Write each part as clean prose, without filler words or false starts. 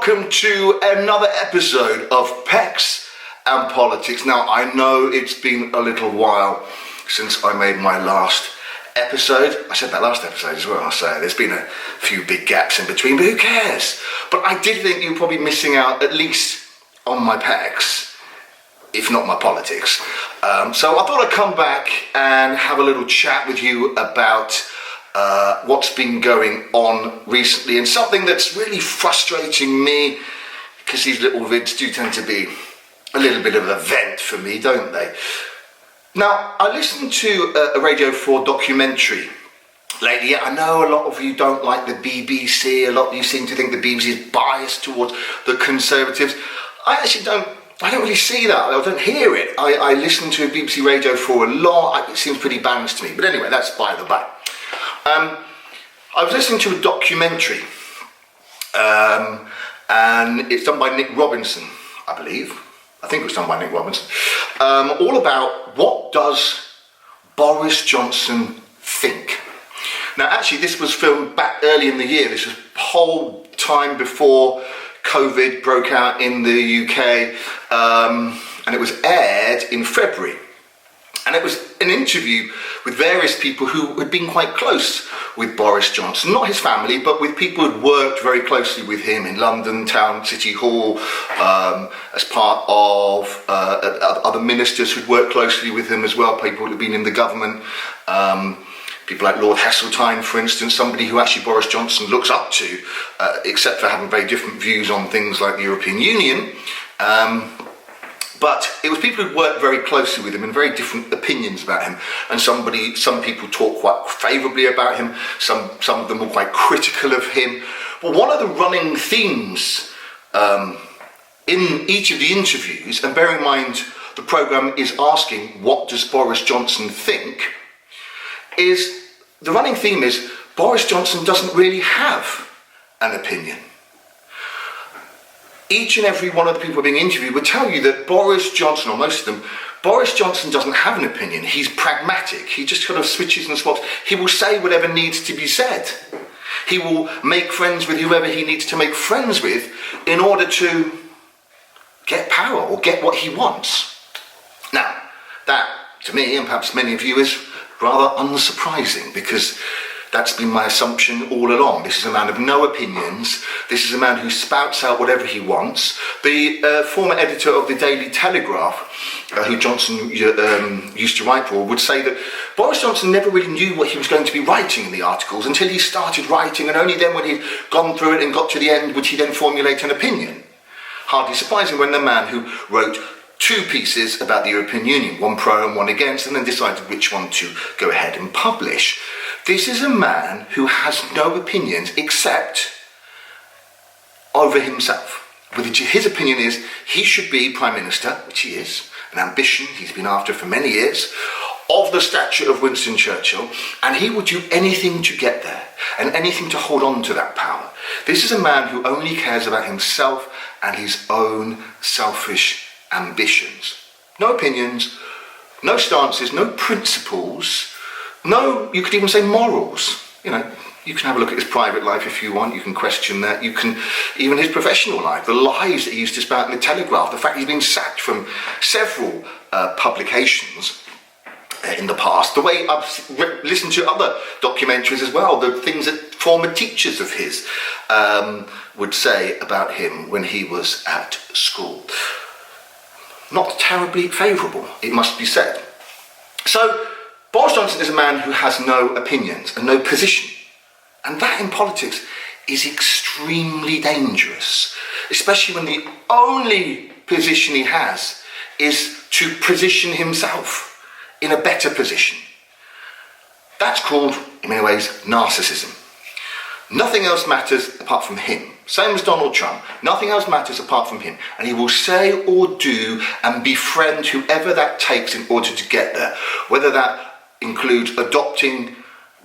welcome to another episode of Pecs and Politics. Now, I know it's been a little while since I made my last episode. I said that last episode as well, so there's been a few big gaps in between, but who cares? But I did think you were probably missing out at least on my Pecs, if not my politics. So I thought I'd come back and have a little chat with you about what's been going on recently, and something that's really frustrating me, because these little vids do tend to be a little bit of a vent for me, don't they? Now, I listened to a Radio 4 documentary lately. I know a lot of you don't like the BBC, a lot of you seem to think the BBC is biased towards the Conservatives. I don't really see that. I don't hear it. I listen to BBC Radio 4 a lot. It seems pretty balanced to me. But anyway, that's by the by. I was listening to a documentary, and it's done by Nick Robinson, I believe. I think it was done by Nick Robinson. All about what does Boris Johnson think. Now, actually, this was filmed back early in the year. This was whole time before COVID broke out in the UK, and it was aired in February. And it was an interview with various people who had been quite close with Boris Johnson, not his family, but with people who'd worked very closely with him in London Town City Hall, as part of other ministers who'd worked closely with him as well, people who'd been in the government, people like Lord Heseltine, for instance, somebody who actually Boris Johnson looks up to, except for having very different views on things like the European Union. But it was people who'd worked very closely with him and very different opinions about him. And some people talk quite favourably about him, some of them were quite critical of him. But one of the running themes in each of the interviews, and bear in mind the programme is asking what does Boris Johnson think, is the running theme is Boris Johnson doesn't really have an opinion. Each and every one of the people being interviewed would tell you that Boris Johnson, or most of them, Boris Johnson doesn't have an opinion. He's pragmatic. He just kind of switches and swaps. He will say whatever needs to be said. He will make friends with whoever he needs to make friends with in order to get power or get what he wants. Now, that, to me, and perhaps many of you, is rather unsurprising, because that's been my assumption all along. This is a man of no opinions. This is a man who spouts out whatever he wants. The former editor of the Daily Telegraph, who Johnson used to write for, would say that Boris Johnson never really knew what he was going to be writing in the articles until he started writing, and only then, when he'd gone through it and got to the end, would he then formulate an opinion. Hardly surprising when the man who wrote 2 pieces about the European Union, one pro and one against, and then decided which one to go ahead and publish. This is a man who has no opinions except over himself. His opinion is he should be Prime Minister, which he is, an ambition he's been after for many years, of the stature of Winston Churchill, and he would do anything to get there and anything to hold on to that power. This is a man who only cares about himself and his own selfish ambitions. No opinions, no stances, no principles, no, you could even say morals. You know, you can have a look at his private life if you want, you can question that, you can, even his professional life, the lies that he used to spout in the Telegraph, the fact he's been sacked from several publications in the past, the way I've listened to other documentaries as well, the things that former teachers of his would say about him when he was at school. Not terribly favourable, it must be said. So, Boris Johnson is a man who has no opinions and no position. And that in politics is extremely dangerous, especially when the only position he has is to position himself in a better position. That's called, in many ways, narcissism. Nothing else matters apart from him. Same as Donald Trump. Nothing else matters apart from him. And he will say or do and befriend whoever that takes in order to get there. Whether that includes adopting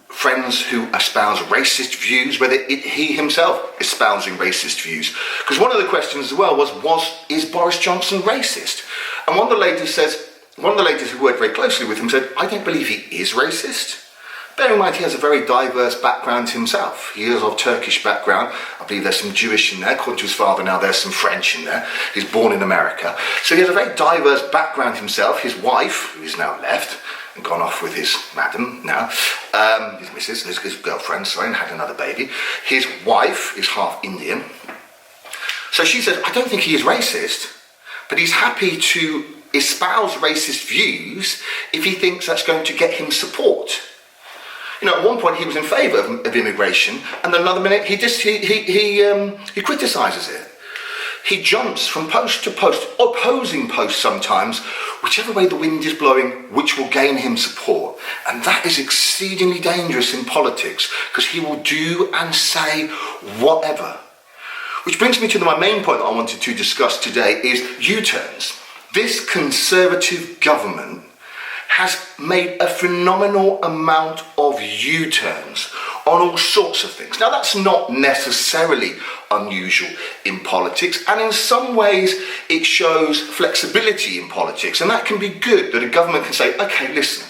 friends who espouse racist views, whether he himself espousing racist views. Because one of the questions as well is Boris Johnson racist? And one of the ladies who worked very closely with him said, I don't believe he is racist. Bear in mind, he has a very diverse background himself. He is of Turkish background. I believe there's some Jewish in there. According to his father now, there's some French in there. He's born in America. So he has a very diverse background himself. His wife, who is now left and gone off with his madam now, his missus, his girlfriend, sorry, and had another baby. His wife is half Indian. So she says, I don't think he is racist, but he's happy to espouse racist views if he thinks that's going to get him support. You know, at one point he was in favour of immigration, and then another minute he criticises it. He jumps from post to post, opposing posts sometimes, whichever way the wind is blowing, which will gain him support. And that is exceedingly dangerous in politics, because he will do and say whatever. Which brings me to my main point that I wanted to discuss today is U-turns. This Conservative government has made a phenomenal amount of U-turns on all sorts of things. Now, that's not necessarily unusual in politics, and in some ways it shows flexibility in politics, and that can be good, that a government can say, okay, listen,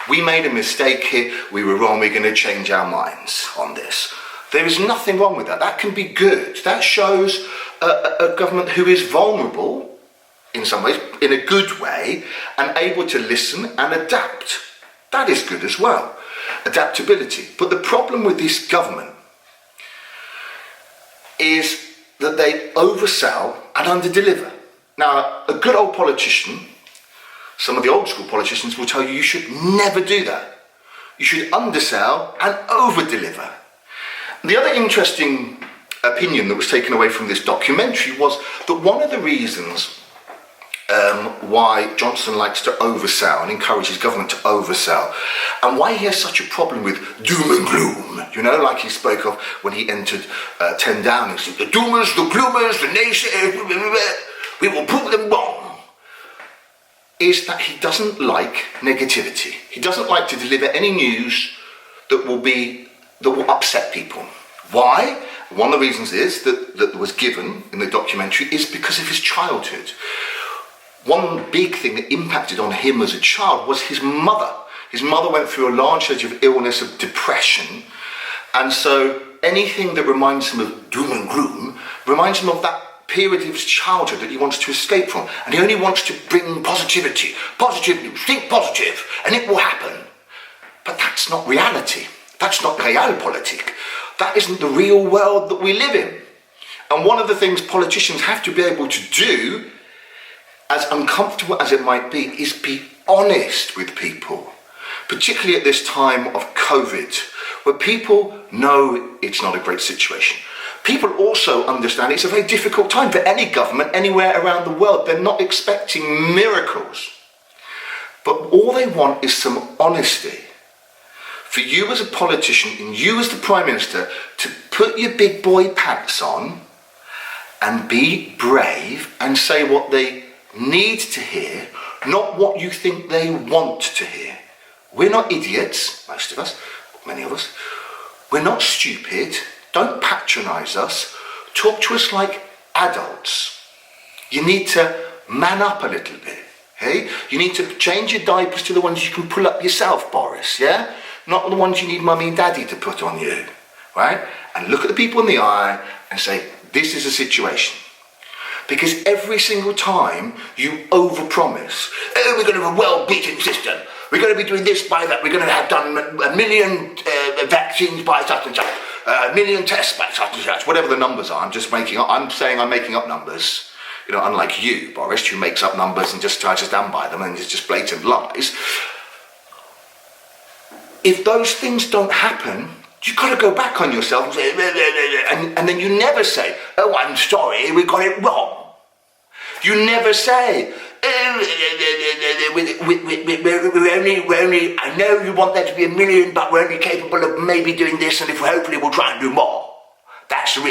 we made a mistake here, we were wrong, we're going to change our minds on this. There is nothing wrong with that. That can be good. That shows a government who is vulnerable in some ways, in a good way, and able to listen and adapt. That is good as well. Adaptability. But the problem with this government is that they oversell and underdeliver. Now, a good old politician, some of the old school politicians will tell you you should never do that. You should undersell and overdeliver. The other interesting opinion that was taken away from this documentary was that one of the reasons why Johnson likes to oversell and encourages government to oversell, and why he has such a problem with doom and gloom, you know, like he spoke of when he entered 10 Downing Street, the doomers, the gloomers, the naysayers, we will prove them wrong, is that he doesn't like negativity. He doesn't like to deliver any news that will upset people. Why? One of the reasons is that was given in the documentary is because of his childhood. One big thing that impacted on him as a child was his mother. His mother went through a large stage of illness, of depression, and so anything that reminds him of doom and gloom reminds him of that period of his childhood that he wants to escape from, and he only wants to bring positivity, positive news, think positive, and it will happen. But that's not reality. That's not realpolitik. That isn't the real world that we live in. And one of the things politicians have to be able to do, as uncomfortable as it might be, is be honest with people, particularly at this time of COVID, where people know it's not a great situation. People also understand it's a very difficult time for any government anywhere around the world. They're not expecting miracles. But all they want is some honesty. For you as a politician and you as the Prime Minister to put your big boy pants on and be brave and say what they need to hear, not what you think they want to hear. We're not idiots, most of us, many of us. We're not stupid. Don't patronise us. Talk to us like adults. You need to man up a little bit, hey? You need to change your diapers to the ones you can pull up yourself, Boris, yeah? Not the ones you need mummy and daddy to put on you, right? And look at the people in the eye and say, this is a situation. Because every single time you overpromise, oh, we're going to have a well-beaten system, we're going to be doing this by that, we're going to have done a million vaccines by such and such, a million tests by such and such, whatever the numbers are, I'm saying I'm making up numbers. You know, unlike you, Boris, who makes up numbers and just tries to stand by them and it's just blatant lies. If those things don't happen, you've got to go back on yourself and say, and then you never say, oh, I'm sorry, we got it wrong. You never say, we're only, I know you want there to be 1 million, but we're only capable of maybe doing this, and if hopefully we'll try and do more. That's the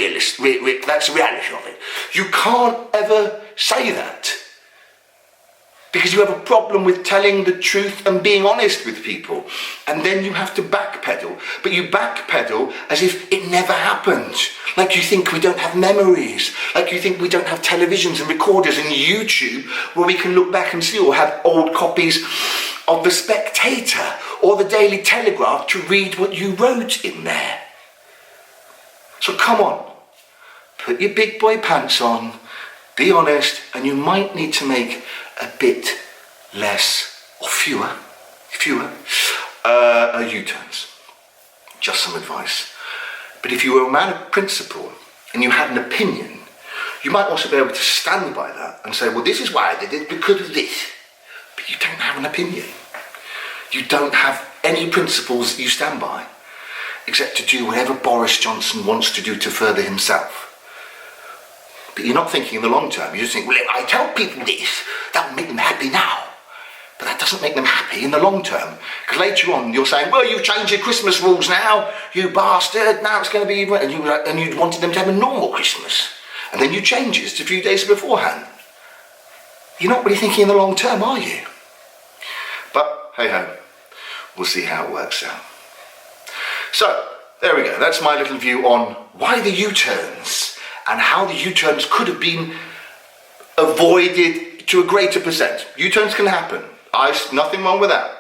that's the reality of it. You can't ever say that. Because you have a problem with telling the truth and being honest with people. And then you have to backpedal. But you backpedal as if it never happened. Like you think we don't have memories. Like you think we don't have televisions and recorders and YouTube where we can look back and see, or have old copies of the Spectator or the Daily Telegraph to read what you wrote in there. So come on, put your big boy pants on, be honest, and you might need to make a bit less or fewer U-turns. Just some advice. But if you were a man of principle and you had an opinion, you might also be able to stand by that and say, well, this is why I did it, because of this. But you don't have an opinion. You don't have any principles that you stand by, except to do whatever Boris Johnson wants to do to further himself. But you're not thinking in the long term. You just think, well, if I tell people this, that will make them happy now. But that doesn't make them happy in the long term. Because later on, you're saying, well, you've changed your Christmas rules now, you bastard, now it's going to be... And you wanted them to have a normal Christmas. And then you change it just a few days beforehand. You're not really thinking in the long term, are you? But, hey-ho, we'll see how it works out. So, there we go. That's my little view on why the U-turns and how the U-turns could have been avoided to a greater percent. U-turns can happen. Nothing wrong with that.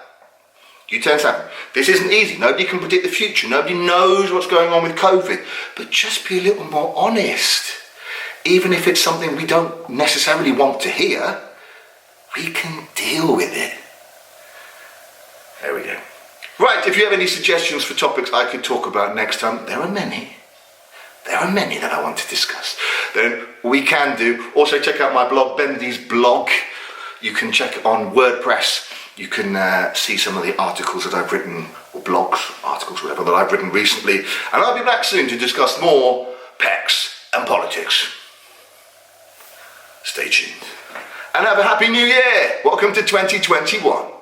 U-turns happen. This isn't easy. Nobody can predict the future. Nobody knows what's going on with COVID. But just be a little more honest. Even if it's something we don't necessarily want to hear, we can deal with it. There we go. Right, if you have any suggestions for topics I could talk about next time, there are many. There are many that I want to discuss. Then we can do. Also check out my blog, Bendy's blog. You can check it on WordPress. You can see some of the articles that I've written, or blogs, articles, whatever, that I've written recently. And I'll be back soon to discuss more Pecs and politics. Stay tuned. And have a happy new year. Welcome to 2021.